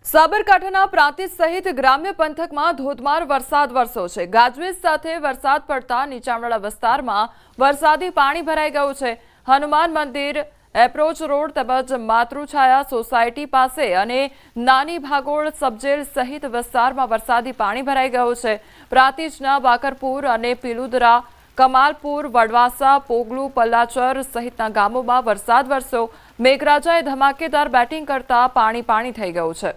સાબરકાંઠાના પ્રાંતિજ સહિત ગ્રામ્ય પંથકમાં ધોધમાર વરસાદ વરસ્યો છે। ગાજવીજ સાથે વરસાદ પડતા નીચાણવાળા વિસ્તારમાં વરસાદી પાણી ભરાઈ ગયું છે। હનુમાન મંદિર, એપ્રોચ રોડ તેમજ માતૃછાયા સોસાયટી પાસે અને નાની ભાગોળ સબજેલ સહિત વિસ્તારમાં વરસાદી પાણી ભરાઈ ગયું છે। પ્રાંતિજના બાકરપુર અને પીલુદરા, કમાલપુર, વડવાસા, પોગલુ, પલ્લાચર સહિતના ગામોમાં વરસાદ વરસ્યો। મેઘરાજાએ ધમાકેદાર બેટિંગ કરતા પાણી થઈ ગયું છે।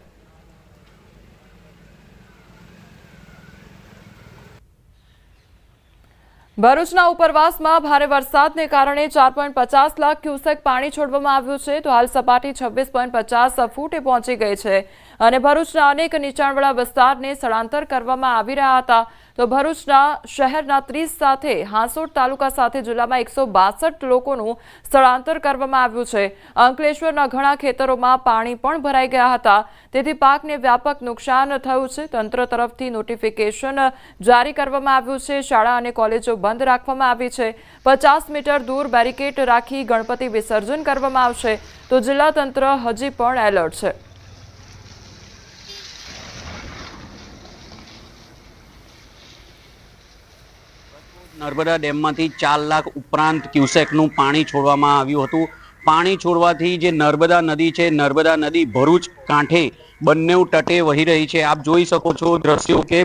ભરૂચના ઉપરવાસમાં ભારે વરસાદને કારણે 4.50 લાખ ક્યુસેક પાણી છોડવામાં આવ્યું છે, તો હાલ સપાટી 26.50 ફૂટે પહોંચી ગઈ છે અને ભરૂચના અનેક નીચાણવાળા વિસ્તારને સ્થળાંતર કરવામાં આવી રહ્યા હતા। તો ભરૂચના શહેરના 30 સાથે હાંસોટ તાલુકા સાથે જિલ્લામાં 162 લોકોનું સ્થળાંતર કરવામાં આવ્યું છે। અંકલેશ્વરના ઘણા ખેતરોમાં પાણી પણ ભરાઈ ગયા હતા, તેથી પાકને વ્યાપક નુકસાન થયું છે। તંત્ર તરફથી નોટિફિકેશન જારી કરવામાં આવ્યું છે। શાળા અને કોલેજો બંધ રાખવામાં આવી છે। 50 મીટર દૂર બેરિકેડ રાખી ગણપતિ વિસર્જન કરવામાં આવશે, તો જિલ્લા તંત્ર હજી પણ એલર્ટ છે। નર્મદા ડેમમાંથી 4 લાખ ઉપરાંત ક્યુસેકનું પાણી છોડવામાં આવ્યું હતું। પાણી છોડવાથી જે નર્મદા નદી છે, નર્મદા નદી ભરૂચ કાંઠે બંને તટે વહી રહી છે। આપ જોઈ શકો છો દ્રશ્યો કે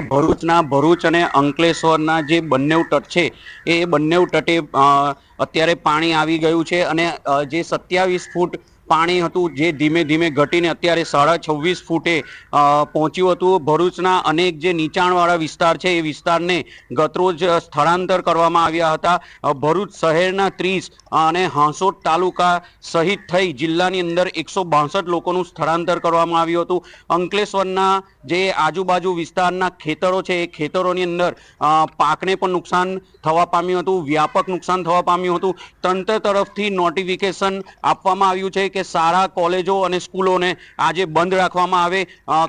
ભરૂચ અને અંકલેશ્વરના જે બંને તટ છે એ બંને તટે અત્યારે પાણી આવી ગયું છે અને જે 27 ફૂટ પાણી હતું જે ધીમે ધીમે ઘટીને અત્યારે 26.5 ફૂટે પહોંચ્યું હતું। ભરૂચના અનેક જે નીચાણવાળા વિસ્તાર છે એ વિસ્તારને ગતરોજ સ્થળાંતર કરવામાં આવ્યા હતા। ભરૂચ શહેરના 30 અને હાંસોટ તાલુકા સહિત થઈ જિલ્લાની અંદર 162 લોકોનું સ્થળાંતર કરવામાં આવ્યું હતું। અંકલેશ્વરના જે આજુબાજુ વિસ્તારના ખેતરો છે એ ખેતરોની અંદર પાકને પણ નુકસાન થવા પામ્યું હતું, વ્યાપક નુકસાન થવા પામ્યું હતું। તંત્ર તરફથી નોટિફિકેશન આપવામાં આવ્યું છે કે શાળા, કોલેજો અને સ્કૂલોને આજે બંધ રાખવામાં આવે।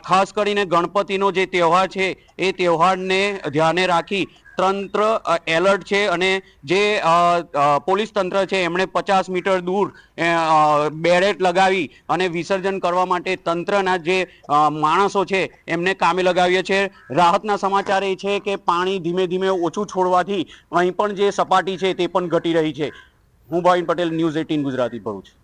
ખાસ કરીને ગણપતિનો જે તહેવાર છે એ તહેવારને ધ્યાને રાખી તંત્ર એલર્ટ છે અને જે પોલીસ તંત્ર છે એમણે 50 મીટર દૂર બેરેટ લગાવી અને વિસર્જન કરવા માટે તંત્રના જે માણસો છે એમને કામે લગાવ્યા છે। રાહતના સમાચાર એ છે કે પાણી ધીમે ધીમે ઓછું છોડવાથી અહીં પણ જે સપાટી છે તે પણ ઘટી રહી છે। હું ભાવિન પટેલ, ન્યૂઝ 18 ગુજરાતી, ભરૂચ।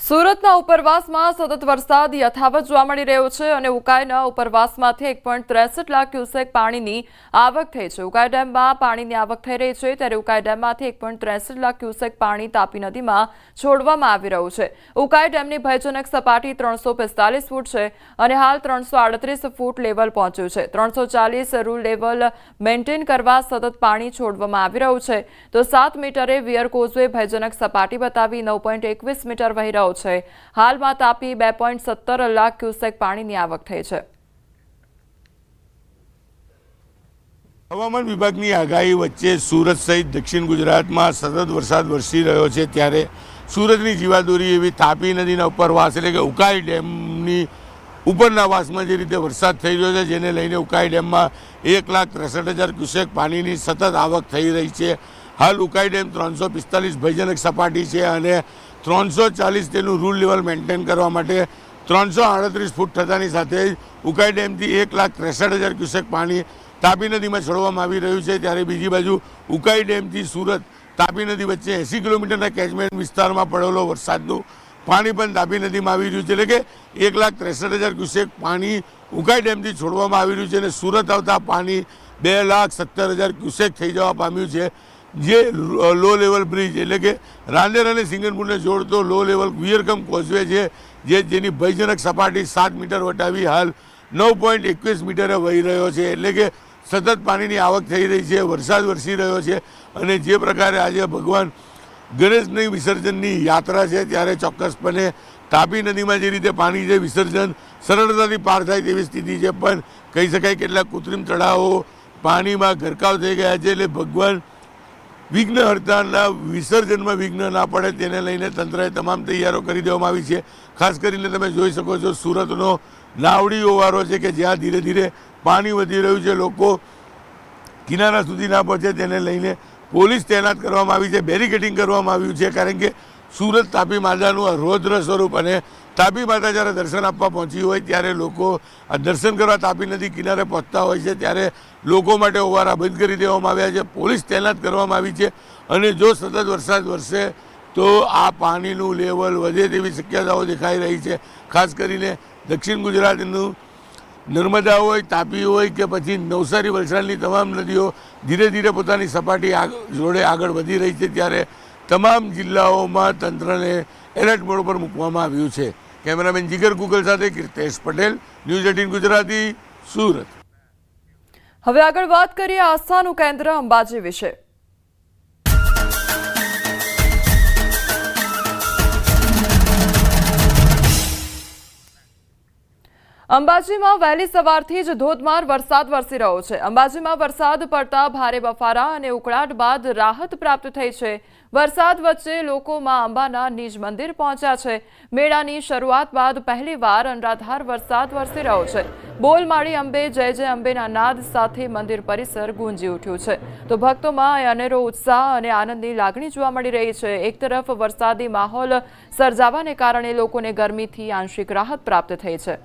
સુરતના ઉપરવાસમાં સતત વરસાદ યથાવત જોવા મળી રહ્યો છે અને ઉકાઈના ઉપરવાસમાંથી 1.63 લાખ ક્યુસેક પાણીની આવક થઈ છે। ઉકાઈ ડેમમાં પાણીની આવક થઈ રહી છે, ત્યારે ઉકાઈ ડેમમાંથી 1.63 લાખ ક્યુસેક પાણી તાપી નદીમાં છોડવામાં આવી રહ્યું છે। ઉકાઈ ડેમની ભયજનક સપાટી 345 ફૂટ છે અને હાલ 338 ફૂટ લેવલ પહોંચ્યું છે। 340 રૂલ લેવલ મેન્ટેન કરવા સતત પાણી છોડવામાં આવી રહ્યું છે, તો 7 મીટરે વિયર કોઝવે ભયજનક સપાટી બતાવી 9.21 મીટર વહી રહ્યો છે। હાલમાં તાપી 2.17 લાખ ક્યુસેક પાણીની આવક થઈ છે। હવામાન વિભાગની આગાહી વચ્ચે સુરત સહિત દક્ષિણ ગુજરાતમાં સતત વરસાદ વરસી રહ્યો છે, ત્યારે સુરતની જીવાદોરી એવી તાપી નદીના ઉપરવાસ એટલે કે ઉકાઈ ડેમની ઉપરના વાસમાં જે રીતે વરસાદ થઈ રહ્યો છે, જેને લઈને ઉકાઈ ડેમમાં 1,63,000 ક્યુસેક પાણીની સતત આવક થઈ રહી છે। હાલ ઉકાઈ ડેમ 345 ભયજનક સપાટી છે અને 340 તેનું રૂલ લેવલ મેન્ટેન કરવા માટે 338 ફૂટ થતાની સાથે જ ઉકાઈ ડેમથી 1,63,000 ક્યુસેક પાણી તાપી નદીમાં છોડવામાં આવી રહ્યું છે। ત્યારે બીજી બાજુ ઉકાઈ ડેમથી સુરત તાપી નદી વચ્ચે 80 કિલોમીટરના કેચમેન્ટ વિસ્તારમાં પડેલો વરસાદનું પાણી પણ તાપી નદીમાં આવી રહ્યું છે, એટલે કે 1,63,000 ક્યુસેક પાણી ઉકાઈ ડેમથી છોડવામાં આવી રહ્યું છે અને સુરત આવતા પાણી 2,70,000 ક્યુસેક થઈ જવા પામ્યું છે। જે લો લેવલ બ્રિજ એટલે કે રાંદેર અને સિંગનપુરને જોડતો લો લેવલ વિયરકમ કોઝવે છે, જેની ભયજનક સપાટી 7 મીટર વટાવી હાલ 9.21 મીટરે વહી રહ્યો છે, એટલે કે સતત પાણીની આવક થઈ રહી છે, વરસાદ વરસી રહ્યો છે અને જે પ્રકારે આજે ભગવાન ગણેશની વિસર્જનની યાત્રા છે, ત્યારે ચોક્કસપણે તાપી નદીમાં જે રીતે પાણી છે વિસર્જન સરળતાથી પાર થાય તેવી સ્થિતિ છે, પણ કહી શકાય કેટલાક કૃત્રિમ તળાવો પાણીમાં ગરકાવ થઈ ગયા છે, એટલે ભગવાન વિઘ્નહર્તાના વિસર્જનમાં વિઘ્ન ના પડે તેને લઈને તંત્રએ તમામ તૈયારીઓ કરી દેવામાં આવી છે। ખાસ કરીને તમે જોઈ શકો છો સુરતનો નાવડીઓ વારો છે કે જ્યાં ધીરે ધીરે પાણી વધી રહ્યું છે, લોકો કિનારા સુધી ના પહોંચે તેને લઈને પોલીસ તૈનાત કરવામાં આવી છે, બેરિકેડિંગ કરવામાં આવ્યું છે, કારણ કે સુરત તાપી માર્ગનું રૌદ્ર સ્વરૂપ અને તાપી માતા જ્યારે દર્શન આપવા પહોંચી હોય ત્યારે લોકો આ દર્શન કરવા તાપી નદી કિનારે પહોંચતા હોય છે ત્યારે લોકો માટે ઓવારા બંધ કરી દેવામાં આવ્યા છે, પોલીસ તૈનાત કરવામાં આવી છે અને જો સતત વરસાદ વરસે તો આ પાણીનું લેવલ વધે તેવી શક્યતાઓ દેખાઈ રહી છે। ખાસ કરીને દક્ષિણ ગુજરાતનું નર્મદા હોય, તાપી હોય કે પછી નવસારી વલસાડની તમામ નદીઓ ધીરે ધીરે પોતાની સપાટી જોડે આગળ વધી રહી છે ત્યારે તમામ જિલ્લાઓમાં તંત્રને એલર્ટ મોડ પર મૂકવામાં આવ્યું છે। કેમેરામેન જીગર ગુગલ સાથે કીર્તેશ પટેલ, ન્યૂઝ 18 ગુજરાતી, સુરત। હવે આગળ વાત કરીએ આસ્થાનું કેન્દ્ર અંબાજી વિશે। અંબાજીમાં વહેલી સવારથી જ ધોધમાર વરસાદ વરસી રહ્યો છે। અંબાજીમાં વરસાદ પડતા ભારે બફારા અને ઉકળાટ બાદ રાહત પ્રાપ્ત થઈ છે। વરસાદ વચ્ચે લોકો માં અંબાના નિજ મંદિર પહોંચ્યા છે। મેળાની શરૂઆત બાદ પહેલીવાર અનરાધાર વરસાદ વરસી રહ્યો છે। બોલ માળી અંબે, જય જય અંબેના નાદ સાથે મંદિર પરિસર ગુંજી ઉઠ્યું છે તો ભક્તોમાં અનેરો ઉત્સાહ અને આનંદની લાગણી જોવા મળી રહી છે। એક તરફ વરસાદી માહોલ સર્જાવાને કારણે લોકોને ગરમીથી આંશિક રાહત પ્રાપ્ત થઈ છે।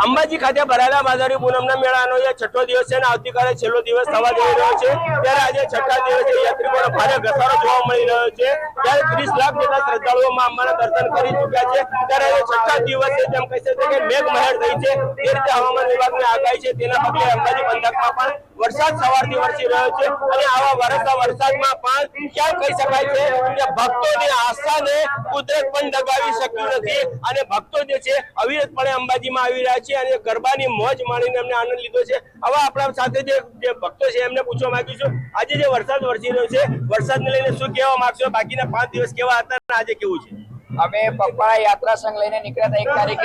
અંબાજી ખાતે ભરાયેલા ભાદરવી પૂનમના મેળાનો જે છઠ્ઠો દિવસ છે અને આવતીકાલે છેલ્લો દિવસ થવા જઈ રહ્યો છે ત્યારે આજે છઠ્ઠા દિવસે યાત્રિકોનો ભારે ઘસારો જોવા મળી રહ્યો છે। ત્યારે 30 લાખ જેટલા શ્રદ્ધાળુઓ માં અંબાના દર્શન કરી ચૂક્યા છે ત્યારે આજે છઠ્ઠા દિવસે તેમ કહી શકાય કે મેઘ મહેર થઈ છે। તે રીતે હવામાન વિભાગની આગાહી છે તેના પગલે અંબાજી પંથકમાં પણ વરસાદ સવારથી વરસી રહ્યો છે અને આવા વરસતા વરસાદમાં પણ ક્યાં કહી શકાય છે કે ભક્તોની આસ્થાને કુદરત પણ દગાવી શક્યું નથી અને ભક્તો જે છે અવિરતપણે અંબાજીમાં આવી રહ્યા છે અને ગરબાની મોજ માણીને એમને આનંદ લીધો છે। હવે આપણા સાથે જે ભક્તો છે એમને પૂછવા માંગુ છું, આજે જે વરસાદ વરસી રહ્યો છે વરસાદને લઈને શું કહેવા માંગશો? બાકીના 5 દિવસ કેવા હતા અને આજે કેવું છે? અમે પગપાળા યાત્રા સંઘ લઈને નીકળ્યા હતા।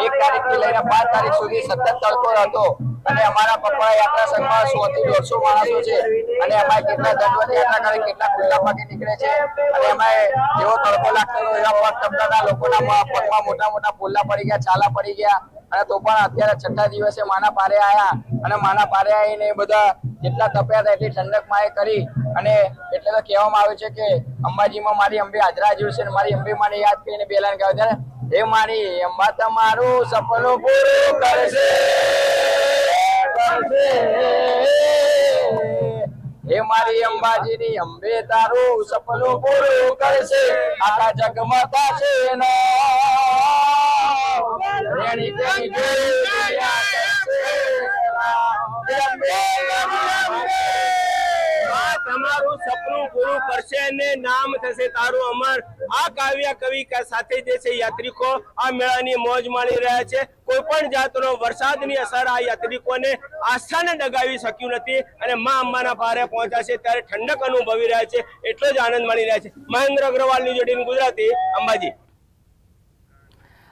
1 તારીખથી લઈને 5 તારીખ સુધી સતત તડકો હતો અને અમારા પગપાળા યાત્રા સંઘમાં 100 થી 150 માણસો છે અને અમારે કેટલા દંડવત યાત્રા કરે, કેટલા ખુલ્લા પગે નીકળે છે અને અમારે જેવો તડકો લાગતો હતો એવા પગ ટપકાતા લોકોના પગમાં મોટા મોટા પોલા પડી ગયા, છાલા પડી ગયા અને તો પણ અત્યારે છઠ્ઠા દિવસે માના પારે આવ્યા અને માના પારે આવીને બધા જેટલા તપ્યા હતા એટલી ઠંડક માએ કરી અને એટલે તો કહેવામાં આવે છે કે અંબાજીમાં મારી અંબે હાજરા જેવું છે અને મારી અંબે માને યાદ કરીને બે લાઈન ગાવ ત્યારે હે મારી અંબા તમારું સપનું પૂરું કરશે, હે મારી અંબાજીની અંબે તારું સપનું પૂરું કરશે, આખા જગમાં થશે તમારું સપનું પૂરું કરશે ને નામ થશે તારું અમર। આ કાવ્ય કવિ સાથે જે છે યાત્રિકો આ મેળાની મોજ માણી રહ્યા છે। કોઈ પણ જાતનો વરસાદની અસર આ યાત્રિકોને આસ્થાને ડગાવી શક્યું નથી અને મા અંબાના પારે પહોંચ્યા છે ત્યારે ઠંડક અનુભવી રહ્યા છે, એટલો જ આનંદ માણી રહ્યા છે। મહેન્દ્ર અગ્રવાલ, ન્યૂઝ 18 ગુજરાતી, અંબાજી।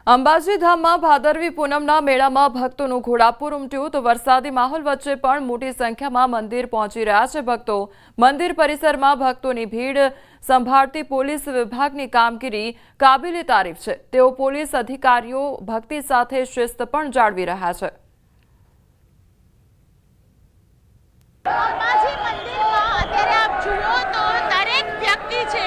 અંબાજી ધામમાં ભાદરવી પૂનમના મેળામાં ભક્તોનું ઘોડાપુર ઉમટ્યું તો વરસાદી માહોલ વચ્ચે પણ મોટી સંખ્યામાં મંદિર પહોંચી રહ્યા છે ભક્તો। મંદિર પરિસરમાં ભક્તોની ભીડ સંભાળતી પોલીસ વિભાગની કામગીરી કાબિલે તારીફ છે। તેઓ પોલીસ અધિકારીઓ ભક્તિ સાથે શિસ્ત પણ જાળવી રહ્યા છે। અંબાજી મંદિરમાં અત્યારે આપ જુઓ તો દરેક વ્યક્તિ છે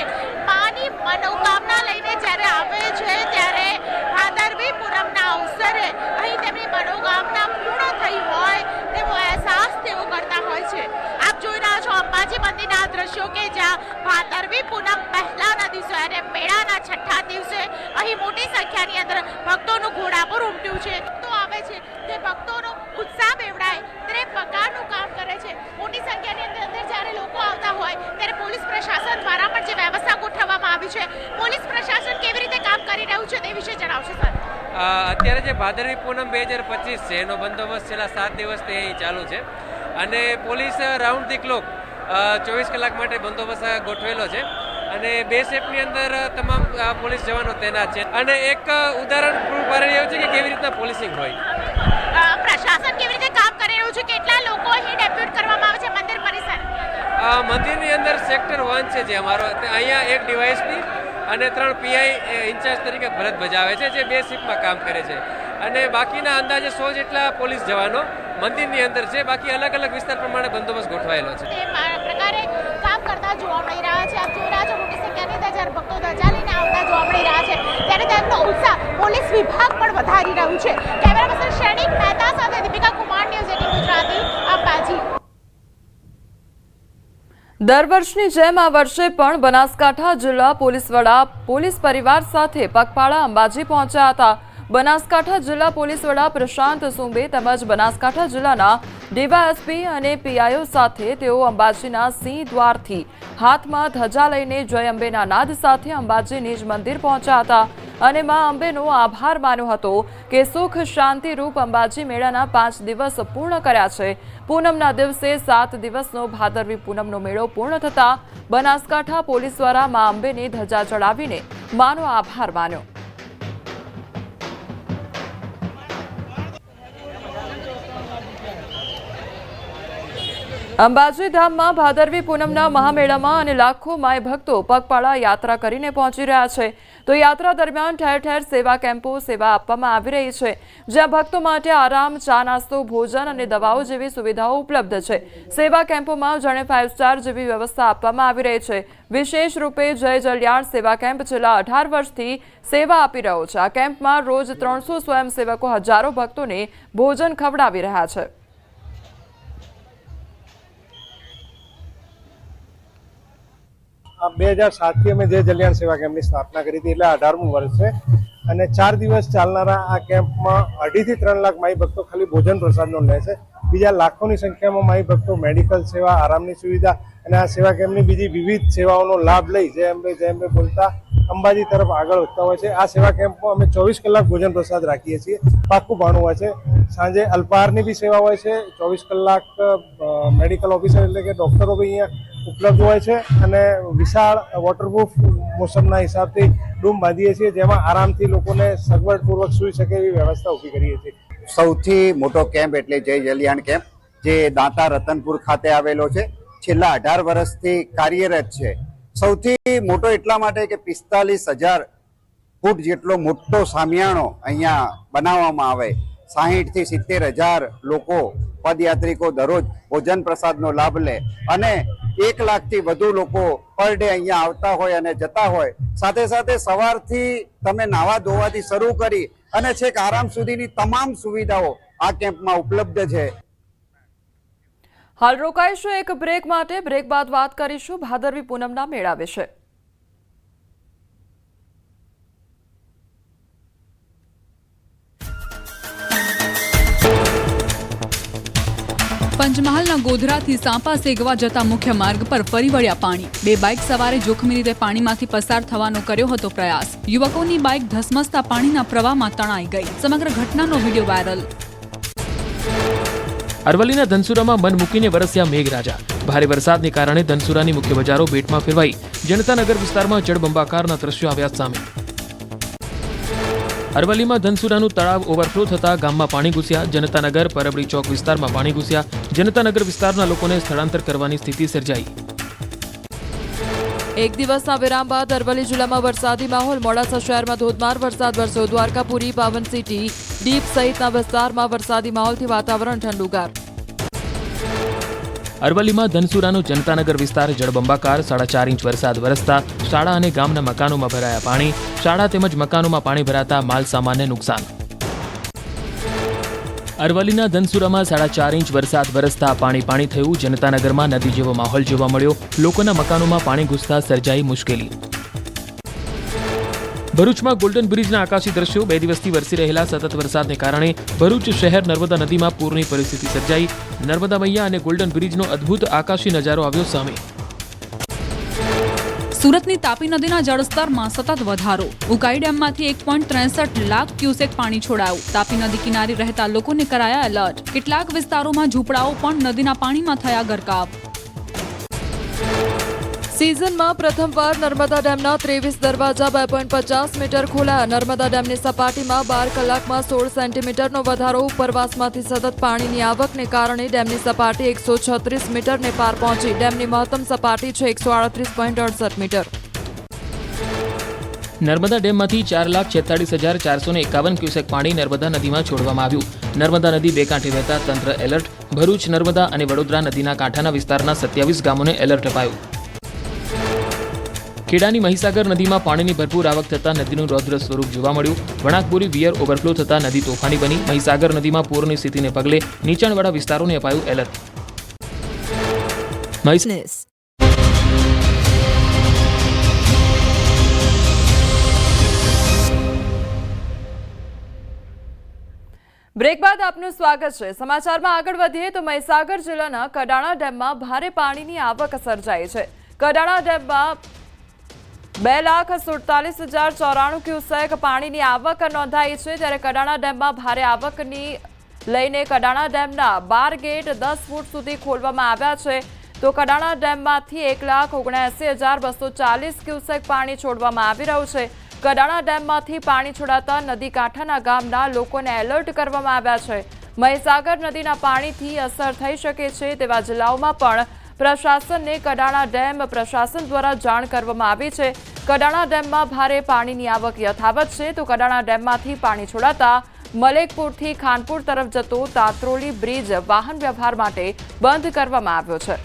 માની મનોકામના લઈને જ્યારે આવે છે ત્યારે ભાદરવી પૂનમના અવસરે અહીં તેમની મનોકામના પૂર્ણ થઈ હોય તેવો અહેસાસ તેઓ કરતા હોય છે। આપ જોઈ રહ્યા છો અંબાજી મંદિરના દ્રશ્યો કે જ્યાં ભાદરવી પૂનમ પહેલાના દિવસે અને મેળાના છઠ્ઠા દિવસે અહીં મોટી સંખ્યાની અંદર ભક્તોનું ઘોડાપુર ઉમટ્યું છે તો આવે છે તે ભક્તોનો ઉત્સાહ બેવડાય તે પ્રકારનું કામ કરે છે। મોટી સંખ્યાની અંદર જ્યારે લોકો આવતા હોય ત્યારે પોલીસ પ્રશાસન દ્વારા પણ જે વ્યવસ્થા ગોઠવવામાં આવી છે, પોલીસ પ્રશાસન કેવી રીતે કામ કરી રહ્યું છે તે વિશે જણાવશો સર? અત્યારે જે ભાદરવી પૂનમ 2025 છે એનો બંદોબસ્ત છેલ્લા 7 દિવસથી અહીં ચાલુ છે અને પોલીસ રાઉન્ડ ધી ક્લોક 24 કલાક માટે બંદોબસ્ત ગોઠવેલો છે અને 2 શિફ્ટની અંદર તમામ પોલીસ જવાનો તૈનાત છે અને એક ઉદાહરણ પૂરું પાડી રહ્યું છે કે કેવી રીતના પોલીસિંગ હોય। પ્રશાસન કેવી રીતે કામ કરી રહ્યું છે? કેટલા લોકો અહીં ડેપ્યુટ કરવામાં આવે છે મંદિર પરિસર? મંદિરની અંદર સેક્ટર 1 છે જે અમારો, અહીંયા એક ડીવાયએસપી અને 3 પીઆઈ ઇન્ચાર્જ તરીકે ફરજ બજાવે છે જે 2 શિફ્ટમાં કામ કરે છે અને બાકીના અંદાજે 100 જેટલા પોલીસ જવાનો મંદિરની અંદર છે। બાકી અલગ અલગ વિસ્તાર પ્રમાણે બંદોબસ્ત ગોઠવાયેલો છે। તે પ્રકારે કામ કરતા જોવા મળી રહ્યા છે। આપ જોઈ રહ્યા છો મોટી સંખ્યાની લાખથી વધારે ભક્તો ધજા લઈને આવતા જોવા મળી રહ્યા છે, ત્યારે તેમનો ઉત્સાહ પોલીસ વિભાગ પણ વધારી રહ્યું છે. કેમેરા પર્સન શ્રેણીક મહેતા સાથે દીપિકા કુમાર, ન્યૂઝ 18 ગુજરાતી, અંબાજી. દર વર્ષની જેમ આ વર્ષે પણ બનાસકાંઠા જિલ્લા પોલીસ વડા પોલીસ પરિવાર સાથે પગપાળા અંબાજી પહોંચ્યા હતા. બનાસકાંઠા જિલ્લા પોલીસ વડા પ્રશાંત સુંબે તેમજ બનાસકાંઠા જિલ્લાના ડીવાયએસપી અને પીઆઈઓ સાથે તેઓ અંબાજીના સિંહ દ્વારથી હાથમાં ધજા લઈને જય અંબેના નાદ સાથે અંબાજી નિજ મંદિર પહોંચ્યા હતા અને મા અંબેનો આભાર માન્યો હતો કે સુખ શાંતિ રૂપ અંબાજી મેળાના 5 દિવસ પૂર્ણ કર્યા છે. પૂનમના દિવસે 7 દિવસનો ભાદરવી પૂનમનો મેળો પૂર્ણ થતા બનાસકાંઠા પોલીસ દ્વારા મા અંબેને ધજા ચડાવીને માનો આભાર માન્યો. અંબાજી ધામમાં ભાદરવી પૂનમના મહામેળામાં અને લાખો માય ભક્તો પગપાળા યાત્રા કરીને પહોંચી રહ્યા છે. તો યાત્રા દરમિયાન ઠેર ઠેર સેવા કેમ્પો સેવા આપવામાં આવી રહી છે, જ્યાં ભક્તો માટે આરામ, ચા નાસ્તો, ભોજન અને દવાઓ જેવી સુવિધાઓ ઉપલબ્ધ છે. સેવા કેમ્પોમાં જાણે 5 સ્ટાર જેવી વ્યવસ્થા આપવામાં આવી રહી છે. વિશેષ રૂપે જય જલ્યાણ સેવા કેમ્પ છેલ્લા 18 વર્ષથી સેવા આપી રહ્યો છે. આ કેમ્પમાં રોજ 300 સ્વયંસેવકો હજારો ભક્તોને ભોજન ખવડાવી રહ્યા છે. આ 2007થી અમે જય જલ્યાણ સેવા કેમ્પની સ્થાપના કરી હતી, એટલે 18મું વર્ષ છે અને 4 દિવસ ચાલનારા આ કેમ્પમાં 2.5 થી 3 લાખ માઈ ભક્તો ખાલી ભોજન પ્રસાદનો લે છે. બીજા લાખોની સંખ્યામાં માઈ ભક્તો મેડિકલ સેવા, આરામની સુવિધા અને આ સેવા કેમ્પની બીજી વિવિધ સેવાઓનો લાભ લઈ જય અંબે બોલતા અંબાજી તરફ આગળ વધતા હોય છે. આ સેવા કેમ્પમાં અમે 24 કલાક ભોજન પ્રસાદ રાખીએ છીએ. પાક્કું ભાણું હોય છે. સાંજે અલ્પાહારની બી સેવા હોય છે. 24 કલાક મેડિકલ ઓફિસર એટલે કે ડૉક્ટરો બી અહીંયા ઉપલબ્ધ હોય છે અને વિશાળ વોટરપ્રૂફ મોસમના હિસાબથી ડૂમ બાંધીએ છીએ, જેમાં આરામથી લોકોને સગવડપૂર્વક સૂઈ શકે એવી વ્યવસ્થા ઊભી કરીએ છીએ. સૌથી મોટો કેમ્પ એટલે જય જલિયાણ કેમ્પ, જે દાંતા રતનપુર ખાતે આવેલો છે. છેલ્લા 18 વર્ષથી કાર્યરત છે. સૌથી મોટો એટલા માટે કે 45,000 ફૂટ જેટલો મોટો સામિયાણો અહીંયા બનાવવામાં આવે. 60 થી 70,000 લોકો પદયાત્રિકો દરરોજ ભોજન પ્રસાદનો લાભ લે અને 1 લાખથી વધુ લોકો પર ડે અહીંયા આવતા હોય અને જતા હોય. સાથે સાથે સવારથી તમે નાવા ધોવાથી શરૂ કરી અને છેક આરામ સુધીની તમામ સુવિધાઓ આ કેમ્પમાં ઉપલબ્ધ છે. હાલ રોકાઈશું એક બ્રેક માટે. બ્રેક બાદ વાત કરીશું ભાદરવી પૂનમના મેળા વિશે. પંચમહાલના ગોધરાથી સાંપા સેગવા જતા મુખ્ય માર્ગ પર ફરી વળ્યા પાણી. 2 બાઇક સવારે જોખમી રીતે પાણીમાંથી પસાર થવાનો કર્યો હતો પ્રયાસ. યુવકોની બાઇક ધસમસતા પાણીના પ્રવાહમાં તણાઈ ગઈ. સમગ્ર ઘટનાનો વિડીયો વાયરલ. અરવલ્લીના ધનસુરામાં મન મૂકીને વરસ્યા મેઘરાજા. ભારે વરસાદને કારણે ધનસુરાની મુખ્ય બજારો બેટમાં ફેરવાઈ. જનતાનગર વિસ્તારમાં જળબંબાકારના દ્રશ્યો આવ્યા સામે. અરવલ્લીમાં ધનસુરાનું તળાવ ઓવરફ્લો થતા ગામમાં પાણી ઘૂસ્યા. જનતાનગર પરબડી ચોક વિસ્તારમાં પાણી ઘૂસ્યા. જનતાનગર વિસ્તારના લોકોને સ્થળાંતર કરવાની સ્થિતિ સર્જાઈ. એક દિવસના વિરામ બાદ અરવલ્લી જિલ્લામાં વરસાદી માહોલ. મોડાસા શહેરમાં ધોધમાર વરસાદ વરસ્યો. દ્વારકાપુરી, પાવન સિટી, દીપ સહિતના વિસ્તારમાં વરસાદી માહોલથી વાતાવરણ ઠંડુગાર. અરવલ્લીમાં ધનસુરાનો જનતાનગર વિસ્તાર જળબંબાકાર. 4.5 ઇંચ વરસાદ વરસતા શાળા અને ગામના મકાનોમાં ભરાયા પાણી. શાળા તેમજ મકાનોમાં પાણી ભરાતા માલ સામાનને નુકસાન. અરવલ્લીના ધનસુરામાં 4.5 ઇંચ વરસાદ વરસતા પાણી થયું. જનતાનગરમાં નદી જેવો માહોલ જોવા મળ્યો. લોકોના મકાનોમાં પાણી ઘૂસતા સર્જાઈ મુશ્કેલી. ભરૂચમાં ગોલ્ડન બ્રિજના આકાશી દ્રશ્યો. 2 દિવસથી વરસી રહેલા સતત વરસાદને કારણે ભરૂચ શહેર નર્મદા નદીમાં પૂરની પરિસ્થિતિ સર્જાઈ. નર્મદા મૈયા અને ગોલ્ડન બ્રિજનો અદ્ભુત આકાશી નજારો આવ્યો સામે. સુરતની તાપી નદીના જળસ્તરમાં સતત વધારો. ઉકાઈ ડેમમાંથી 1.63 લાખ ક્યુસેક પાણી છોડાયું. તાપી નદી કિનારે રહેતા લોકોને કરાયા એલર્ટ. કેટલાક વિસ્તારોમાં ઝૂંપડાઓ પણ નદીના પાણીમાં થયા ગરકાવ. સિઝનમાં પ્રથમવાર નર્મદા ડેમના 23 દરવાજા 2.50 મીટર ખોલાયા. નર્મદા ડેમની સપાટીમાં 12 કલાકમાં 16 સેન્ટીમીટરનો વધારો. ઉપરવાસમાંથી સતત પાણીની આવકને કારણે ડેમની સપાટી 136 મીટરને પાર પહોંચી. ડેમની મહત્તમ સપાટી છે 138.68 મીટર. નર્મદા ડેમમાંથી 4,46,451 ક્યુસેક પાણી નર્મદા નદીમાં છોડવામાં આવ્યું. નર્મદા નદી બે કાંઠે વહેતા તંત્ર એલર્ટ. ભરૂચ, નર્મદા અને વડોદરા નદીના કાંઠાના વિસ્તારના 27 ગામોને એલર્ટ અપાયું. ખેડાની મહીસાગર નદીમાં પાણીની ભરપૂર આવક થતાં નદીનું રૌદ્ર સ્વરૂપ જોવા મળ્યું. વણાકબોરી વિયર ઓવરફ્લો થતાં નદી તોફાની બની. મહીસાગર નદીમાં પૂરની સ્થિતિને પગલે નીચાણવાળા વિસ્તારોને અપાયું એલર્ટ. બ્રેક બાદ આપનું સ્વાગત છે. સમાચારમાં આગળ વધીએ તો મહીસાગર જિલ્લાના કડાણા ડેમમાં ભારે પાણીની આવક સર્જાઈ છે. કડાણા ડેમમાં 2,47,094 ક્યુસેક પાણીની આવક નોંધાઈ છે. ત્યારે કડાણા ડેમમાં ભારે આવકની લઈને કડાણા ડેમના 12 ગેટ 10 ફૂટ સુધી ખોલવામાં આવ્યા છે. તો કડાણા ડેમમાંથી 1,79,240 ક્યુસેક પાણી છોડવામાં આવી રહ્યું છે. કડાણા ડેમમાંથી પાણી છોડાતા નદી કાંઠાના ગામના લોકોને એલર્ટ કરવામાં આવ્યા છે. મહીસાગર નદીના પાણીથી અસર થઈ શકે છે તેવા જિલ્લાઓમાં પણ પ્રશાસનને કડાણા ડેમ પ્રશાસન દ્વારા જાણ કરવામાં આવી છે. કડાણા ડેમમાં ભારે પાણીની આવક યથાવત છે. તો કડાણા ડેમમાંથી પાણી છોડાતા મલેકપુરથી ખાનપુર તરફ જતો તાત્રોલી બ્રિજ વાહન વ્યવહાર માટે બંધ કરવામાં આવ્યો છે.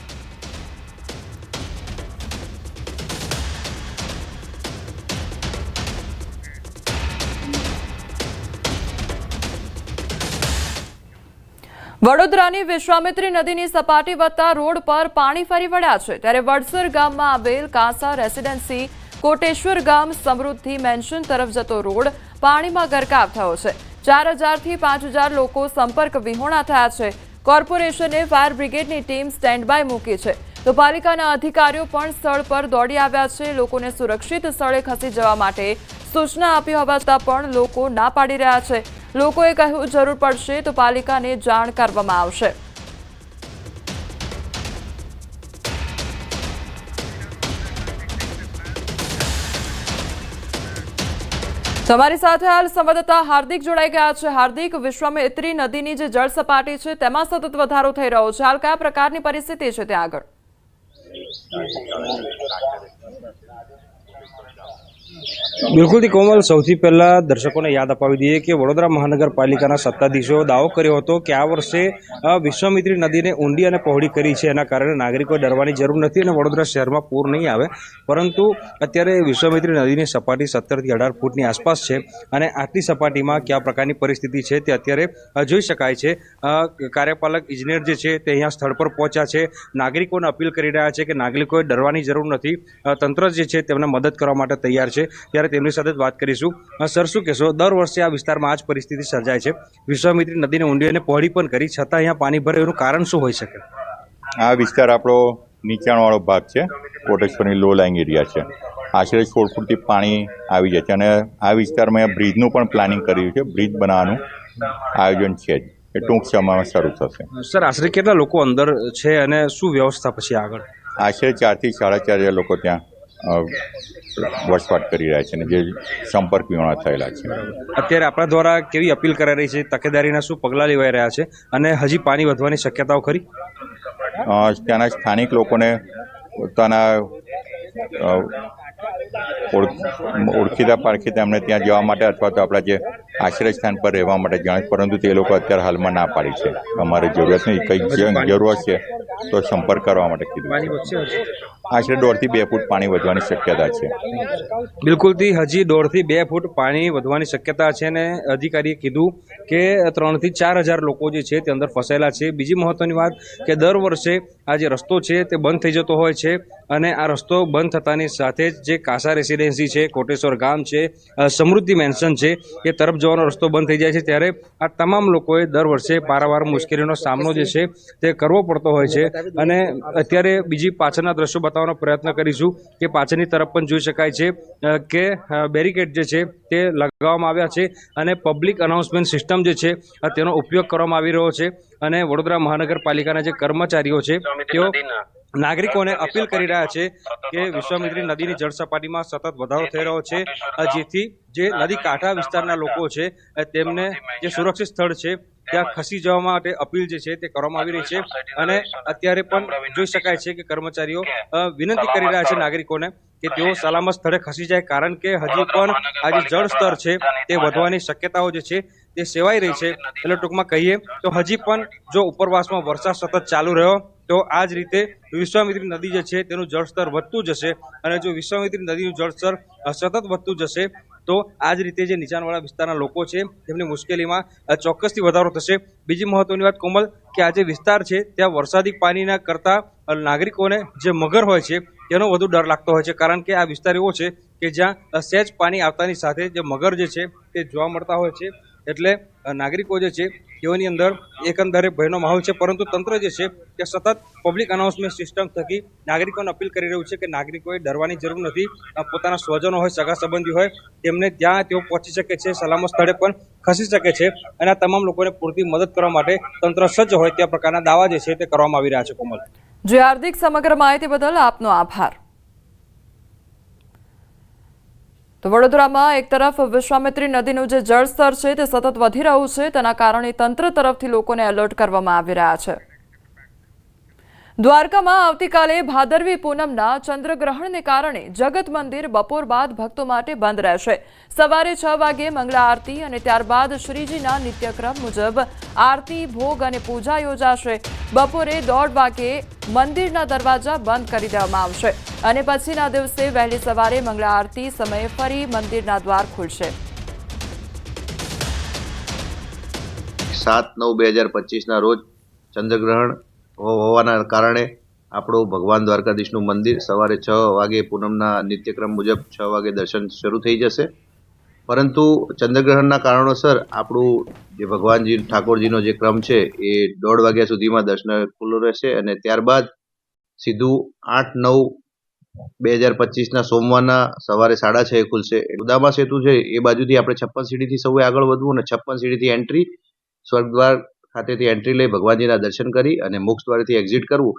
વડોદરાની વિશ્વામિત્રી નદીની સપાટી વધતા રોડ પર પાણી ફરી વળ્યા છે. ત્યારે વડસર ગામમાં આવેલ કાંસા રેસીડેન્સી કોટેશ્વર ગામ સમૃદ્ધિ મેન્શન તરફ જતો રોડ પાણીમાં ગરકાવ થયો છે. 4,000 થી 5,000 લોકો સંપર્ક વિહોણા થયા છે. કોર્પોરેશને ફાયર બ્રિગેડની ટીમ સ્ટેન્ડ બાય મૂકી છે. તો પાલિકાના અધિકારીઓ પણ સ્થળ પર દોડી આવ્યા છે. લોકોને સુરક્ષિત સ્થળે ખસી જવા માટે સૂચના આપી હોવા છતાં પણ લોકો ના પાડી રહ્યા છે. લોકોએ કહ્યું જરૂર પડશે તો પાલિકાને જાણ કરવામાં આવશે. તમારી સાથે હાલ સંવાદદાતા હાર્દિક જોડાઈ ગયા છે. હાર્દિક, વિશ્વામિત્રી નદીની જે જળ સપાટી છે તેમાં સતત વધારો થઈ રહ્યો છે. હાલ કયા પ્રકારની પરિસ્થિતિ છે ત્યાં આગળ? બિલકુલ કોમલ, સૌથી પહેલા દર્શકોને યાદ અપાવી દઈએ કે વડોદરા મહાનગરપાલિકાના સત્તાધીશોએ દાવો કર્યો હતો કે આ વર્ષે વિશ્વામિત્રી નદીને ઊંડી અને પહોળી કરી છે. એના કારણે નાગરિકોએ ડરવાની જરૂર નથી અને વડોદરા શહેરમાં પૂર નહીં આવે. પરંતુ અત્યારે વિશ્વામિત્રી નદીની સપાટી 17 થી 18 ફૂટની આસપાસ છે અને આટલી સપાટીમાં કયા પ્રકારની પરિસ્થિતિ છે તે અત્યારે જોઈ શકાય છે. કાર્યપાલક ઇજનેર જે છે તે અહીંયા સ્થળ પર પહોંચ્યા છે. નાગરિકોને અપીલ કરી રહ્યા છે કે નાગરિકોએ ડરવાની જરૂર નથી. તંત્ર જે છે તેમને મદદ કરવા માટે તૈયાર છે. ત્યારે તેમની સાથે વાત કરીશું. સર, શું કહેશો? દર વર્ષે આ વિસ્તારમાં આ જ પરિસ્થિતિ સર્જાય છે. વિશ્વામિત્રી નદીને ઊંડી અને પહોળી પણ કરી છતાં અહીંયા પાણી ભરે, એનું કારણ શું હોઈ શકે? આ વિસ્તાર આપણો નીચાણવાળો ભાગ છે. કોટેશ્વરની લો લાઈંગ એરિયા છે. આશરે 16 ફૂટથી પાણી આવી જાય છે અને આ વિસ્તારમાં બ્રિજનું પણ પ્લાનિંગ કર્યું છે. બ્રિજ બનાવવાનું આયોજન છે જ. એ ટૂંક સમયમાં શરૂ થશે. સર, આશરે કેટલા લોકો અંદર છે અને શું વ્યવસ્થા પછી આગળ? આશરે 4 થી 4.5 લોકો ત્યાં વસવાટ કરી રહ્યા છે અને જે સંપર્ક વિહોણા થયેલા છે. અત્યારે આપણા દ્વારા કેવી અપીલ કરાઈ રહી છે? તકેદારીના શું પગલાં લેવાઈ રહ્યા છે અને હજી પાણી વધવાની શક્યતાઓ ખરી? ત્યાંના સ્થાનિક લોકોને પોતાના ઓળખીતા પારખીતા એમને ત્યાં જવા માટે અથવા તો આપણા જે આશ્રય સ્થાન પર રહેવા માટે જાણ, પરંતુ તે લોકો અત્યારે હાલમાં ના પાડી છે. અમારે જરૂરત નહીં, કંઈક જરૂરત છે તો સંપર્ક કરવા માટે કીધું. આશરે 1.5 થી 2 ફૂટ પાણી વધવાની શક્યતા છે. બિલકુલથી હજી 1.5 થી 2 ફૂટ પાણી વધવાની શક્યતા છે અને અધિકારીએ કીધું કે 3,000 થી 4,000 લોકો જે છે તે અંદર ફસાયેલા છે. બીજી મહત્વની વાત કે દર વર્ષે આ જે રસ્તો છે તે બંધ થઈ જતો હોય છે અને આ રસ્તો બંધ થતાની સાથે જ જે કાંસા રેસીડેન્સી છે, કોટેશ્વર ગામ છે, સમૃદ્ધિ મેન્શન છે, એ તરફ જવાનો રસ્તો બંધ થઈ જાય છે. ત્યારે આ તમામ લોકોએ દર વર્ષે પારાવાર મુશ્કેલીનો સામનો જે છે તે કરવો પડતો હોય છે. અને અત્યારે બીજી પાછળના દ્રશ્યો બતાવવાનો પ્રયત્ન કરીશું કે પાછળની તરફ પણ જોઈ શકાય છે કે બેરિકેડ જે છે તે લગાવવામાં આવ્યા છે અને પબ્લિક અનાઉન્સમેન્ટ સિસ્ટમ જે છે તેનો ઉપયોગ કરવામાં આવી રહ્યો છે. અને વડોદરા મહાનગરપાલિકાના જે કર્મચારીઓ છે તેઓ નાગરિકોને અપીલ કરી રહ્યા છે કે વિશ્વામિત્રી નદીની જળ સપાટીમાં સતત વધારો થઈ રહ્યો છે, જેથી જે નદી કાંઠા વિસ્તારના લોકો છે તેમને જે સુરક્ષિત સ્થળ છે ત્યાં ખસી જવા માટે અપીલ જે છે તે કરવામાં આવી રહી છે. અને અત્યારે પણ જોઈ શકાય છે કે કર્મચારીઓ વિનંતી કરી રહ્યા છે નાગરિકોને કે તેઓ સલામત સ્થળે ખસી જાય, કારણ કે હજી પણ આ જે જળ સ્તર છે તે વધવાની શક્યતાઓ જે છે તે સેવાઈ રહી છે. એટલે ટૂંકમાં કહીએ તો હજી પણ જો ઉપરવાસમાં વરસાદ સતત ચાલુ રહ્યો તો આ જ રીતે વિશ્વામિત્રી નદી જે છે તેનું જળસ્તર વધતું જશે, અને જો વિશ્વામિત્રી નદીનું જળસ્તર સતત વધતું જશે તો આ જ રીતે જે નીચાણવાળા વિસ્તારના લોકો છે તેમની મુશ્કેલીમાં ચોક્કસથી વધારો થશે. બીજી મહત્વની વાત કોમલ, કે આ જે વિસ્તાર છે ત્યાં વરસાદી પાણીના કરતા નાગરિકોને જે મગર હોય છે તેનો વધુ ડર લાગતો હોય છે, કારણ કે આ વિસ્તાર એવો છે કે જ્યાં સહેજ પાણી આવતાની સાથે જે મગર જે છે તે જોવા મળતા હોય છે. એટલે નાગરિકો જે છે તેઓની અંદર એકંદરે ભયનો માહોલ છે, પરંતુ તંત્ર જે છે તે સતત પબ્લિક અનાઉન્સમેન્ટ સિસ્ટમ થકી નાગરિકોને અપીલ કરી રહ્યું છે કે નાગરિકોએ ડરવાની જરૂર નથી. પોતાના સ્વજનો હોય, સગા સંબંધી હોય, તેમને જ્યાં તેઓ પહોંચી શકે છે, સલામત સ્થળે પણ ખસી શકે છે, અને આ તમામ લોકોને પૂરતી મદદ કરવા માટે તંત્ર સજ્જ હોય તે પ્રકારના દાવા જે છે તે કરવામાં આવી રહ્યા છે. કોમલ. જે હાર્દિક, સમગ્ર માહિતી બદલ આપનો આભાર. તો વડોદરામાં એક તરફ વિશ્વામિત્રી નદીનું જે જળસ્તર છે તે સતત વધી રહ્યું છે, તેના કારણે તંત્ર તરફથી લોકોને એલર્ટ કરવામાં આવી રહ્યા છે. દ્વારકામાં આવતીકાલે ભાદરવી પૂનમના ચંદ્રગ્રહણને કારણે જગત મંદિર બપોર બાદ ભક્તો માટે બંધ રહેશે. સવારે 6 વાગે મંગળા આરતી અને ત્યારબાદ શ્રીજીના નિત્યક્રમ મુજબ આરતી, ભોગ અને પૂજા યોજાશે. બપોરે 1:30 વાગે મંદિરના દરવાજા બંધ કરી દેવામાં આવશે અને પછીના દિવસે વહેલી સવારે મંગળા આરતી સમયે ફરી મંદિરના દ્વાર ખુલશે. 7/9/2025 રોજ ચંદ્રગ્રહણ હોવાના કારણે આપણું ભગવાન દ્વારકાધીશનું મંદિર સવારે 6 વાગે પૂનમના નિત્યક્રમ મુજબ 6 વાગે દર્શન શરૂ થઈ જશે. પરંતુ ચંદ્રગ્રહણના કારણોસર આપણું જે ભગવાનજી ઠાકોરજીનો જે ક્રમ છે એ 1:30 વાગ્યા સુધીમાં દર્શન ખુલ્લું રહેશે, અને ત્યારબાદ સીધું 8/9/2025 સોમવારના સવારે 6:30 ખુલશે. ઉદામા સેતુ છે એ બાજુથી આપણે 56 સીડીથી સૌએ આગળ વધવું અને 56 સીડીથી એન્ટ્રી, સ્વર્ગદ્વાર ખાતેથી એન્ટ્રી લઈ ભગવાનજીના દર્શન કરી અને મોક્ષ દ્વારથી એક્ઝિટ કરવું,